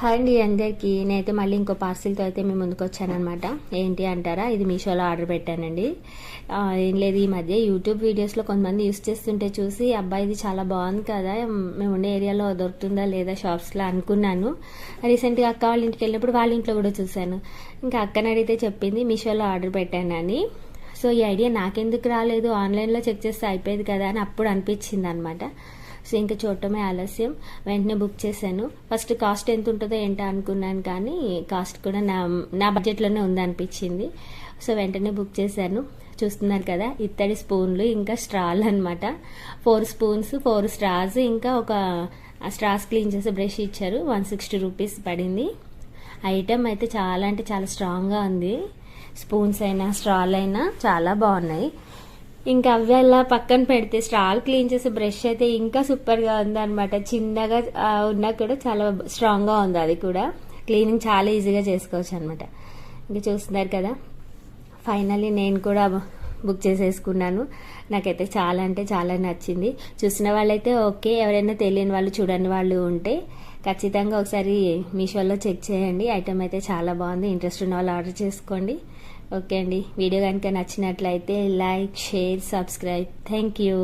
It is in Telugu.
హాయ్ అండి అందరికీ. నేనైతే మళ్ళీ ఇంకో పార్సిల్తో అయితే మేము ముందుకు వచ్చానమాట. ఏంటి అంటారా, ఇది మీషోలో ఆర్డర్ పెట్టానండి. ఏం లేదు, ఈ మధ్య యూట్యూబ్ వీడియోస్లో కొంతమంది యూస్ చేస్తుంటే చూసి అబ్బాయి ఇది చాలా బాగుంది కదా, మేము ఉండే ఏరియాలో దొరుకుతుందా లేదా షాప్స్లో అనుకున్నాను. రీసెంట్గా అక్క వాళ్ళ ఇంటికి వెళ్ళినప్పుడు వాళ్ళ ఇంట్లో కూడా చూశాను. ఇంకా అక్కని అడిగితే చెప్పింది మీషోలో ఆర్డర్ పెట్టానని. సో ఈ ఐడియా నాకెందుకు రాలేదు, ఆన్లైన్లో చెక్ చేస్తే అయిపోయేది కదా అని అప్పుడు అనిపించింది అనమాట. సో ఇంకా చూడటమే ఆలస్యం, వెంటనే బుక్ చేశాను. ఫస్ట్ కాస్ట్ ఎంత ఉంటుందో ఏంటో అనుకున్నాను, కానీ కాస్ట్ కూడా నా బడ్జెట్లోనే ఉందనిపించింది. సో వెంటనే బుక్ చేశాను. చూస్తున్నారు కదా, ఇత్తడి స్పూన్లు ఇంకా స్ట్రాలు అనమాట. 4 స్పూన్స్ 4 స్ట్రాస్, ఇంకా ఒక స్ట్రాస్ క్లీన్ చేసే బ్రష్ ఇచ్చారు. 160 రూపీస్ పడింది. ఐటమ్ అయితే చాలా అంటే చాలా స్ట్రాంగ్గా ఉంది. స్పూన్స్ అయినా స్ట్రాలు అయినా చాలా బాగున్నాయి. ఇంకా అవి అలా పక్కన పెడితే స్ట్రాల్ క్లీన్ చేసే బ్రష్ అయితే ఇంకా సూపర్గా ఉంది అనమాట. చిన్నగా ఉన్నా కూడా చాలా స్ట్రాంగ్గా ఉంది. అది కూడా క్లీనింగ్ చాలా ఈజీగా చేసుకోవచ్చు అనమాట. ఇంకా చూస్తున్నారు కదా, ఫైనల్లీ నేను కూడా బుక్ చేసేసుకున్నాను. నాకైతే చాలా అంటే చాలా నచ్చింది. చూసిన వాళ్ళైతే ఓకే, ఎవరైనా తెలియని వాళ్ళు చూడని వాళ్ళు ఉంటే ఖచ్చితంగా ఒకసారి మీషోలో చెక్ చేయండి. ఐటమ్ అయితే చాలా బాగుంది. ఇంట్రెస్ట్ ఉన్న వాళ్ళు ఆర్డర్ చేసుకోండి. ఓకే అండి, వీడియో కనుక నచ్చినట్లయితే like, share, subscribe. Thank you.